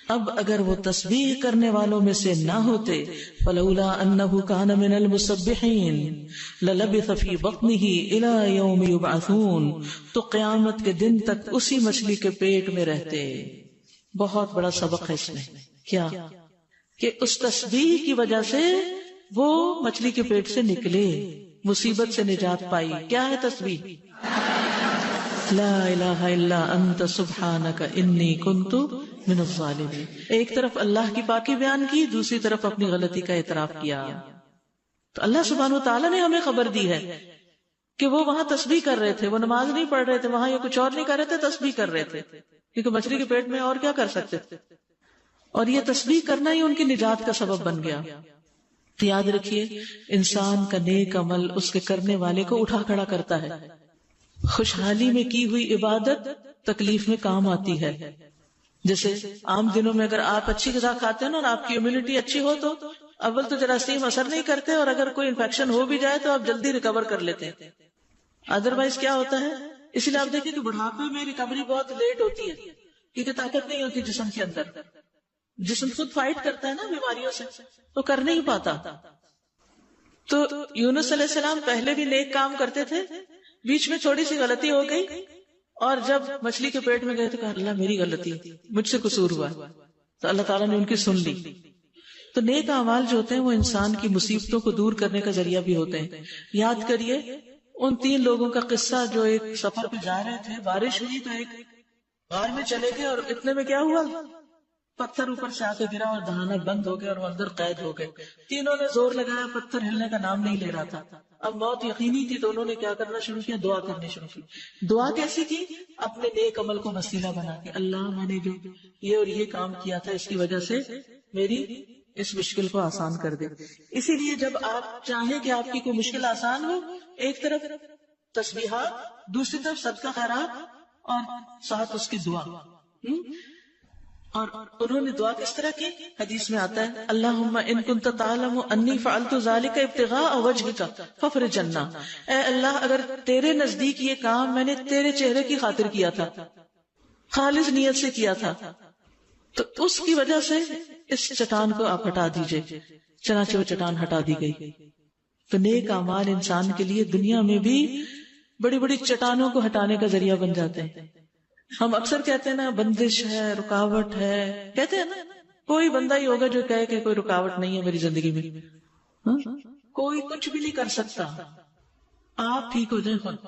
اب اگر وہ تسبیح کرنے والوں میں سے نہ ہوتے فلولا انہ کان من المسبحین للبث فی بطنہ الی یوم یبعثون، تو قیامت کے دن تک اسی مچھلی کے پیٹ میں رہتے. بہت بڑا سبق ہے اس میں. کیا کہ اس تسبیح کی وجہ سے وہ مچھلی کے پیٹ سے نکلے، مصیبت سے نجات پائی. کیا ہے تسبیح؟ لا الہ الا انت سبحانک انی کنت من الظالمین. ایک طرف اللہ کی پاکی بیان کی، دوسری طرف اپنی غلطی کا اعتراف کیا. تو اللہ سبحانہ وتعالی نے ہمیں خبر دی ہے کہ وہ وہاں تسبیح کر رہے تھے، وہ نماز نہیں پڑھ رہے تھے وہاں، یہ کچھ اور نہیں کر رہے تھے، تسبیح کر رہے تھے، کیونکہ مچھلی کے پیٹ میں اور کیا کر سکتے تھے. اور یہ تسبیح کرنا ہی ان کی نجات کا سبب بن گیا. تو یاد رکھیے، انسان کا نیک عمل اس کے کرنے والے کو اٹھا کھڑا کرتا ہے. خوشحالی میں کی ہوئی عبادت تکلیف میں کام آتی ہے. جیسے عام دنوں میں اگر آپ اچھی غذا کھاتے ہیں نا اور آپ کی امیونٹی اچھی ہو تو اول تو جراثیم اثر نہیں کرتے، اور اگر کوئی انفیکشن ہو بھی جائے تو آپ جلدی ریکور کر لیتے ہیں. ادروائز کیا ہوتا ہے، اسی لیے آپ دیکھیں کہ بڑھاپے میں ریکوری بہت لیٹ ہوتی ہے، کیونکہ طاقت نہیں ہوتی جسم کے اندر. جسم خود فائٹ کرتا ہے نا بیماریوں سے، تو کر نہیں پاتا. تو یونس علیہ السلام پہلے بھی نیک کام کرتے تھے، بیچ میں تھوڑی سی غلطی ہو گئی اور جب مچھلی کے پیٹ میں گئے تو کہا اللہ میری غلطی، مجھ سے قصور ہوا. تو اللہ تعالیٰ نے ان کی سن لی. تو نیک اعمال جو ہوتے ہیں وہ انسان کی مصیبتوں کو دور کرنے کا ذریعہ بھی ہوتے ہیں. یاد کریے ان 3 لوگوں کا قصہ جو ایک سفر پہ جا رہے تھے، بارش ہوئی تو ایک غار میں چلے گئے اور اتنے میں کیا ہوا، پتھر اوپر سے آ کے گرا اور دہانا بند ہو گیا اور وہ اندر قید ہو گئے. تینوں نے زور لگایا، پتھر ہلنے کا نام نہیں لے رہا تھا. اب موت یقینی تھی تو انہوں نے کیا کرنا شروع کیا، دعا کرنی شروع کی. دعا کیسی کی؟ اپنے نیک عمل کو وسیلہ بنا کے، اللہ میں نے جو یہ اور یہ کام کیا تھا اس کی وجہ سے میری اس مشکل کو آسان کر دے. اسی لیے جب آپ چاہیں کہ آپ کی کوئی مشکل آسان ہو، ایک طرف تسبیحات، دوسری طرف صدقہ خیرات اور ساتھ اس کی دعا. اور انہوں نے دعا کس طرح کی؟ حدیث میں آتا ہے اللہم ان کنت تعلم انی فعلت ذالک ابتغاء وجہک فافرج عنا. اے اللہ اگر تیرے نزدیک یہ کام میں نے تیرے چہرے کی خاطر کیا تھا، خالص نیت سے کیا تھا، تو اس کی وجہ سے اس چٹان کو آپ ہٹا دیجئے. چنانچہ وہ چٹان ہٹا دی گئی. تو نیک اعمال انسان کے لیے دنیا میں بھی بڑی بڑی چٹانوں کو ہٹانے کا ذریعہ بن جاتے ہیں. ہم اکثر کہتے ہیں نا بندش ہے، رکاوٹ ہے، کہتے ہیں نا کوئی بندہ ہی ہوگا جو کہے کہ کوئی رکاوٹ نہیں ہے میری زندگی میں. کوئی کچھ بھی نہیں کر سکتا. آپ ٹھیک ہو جائیں خود.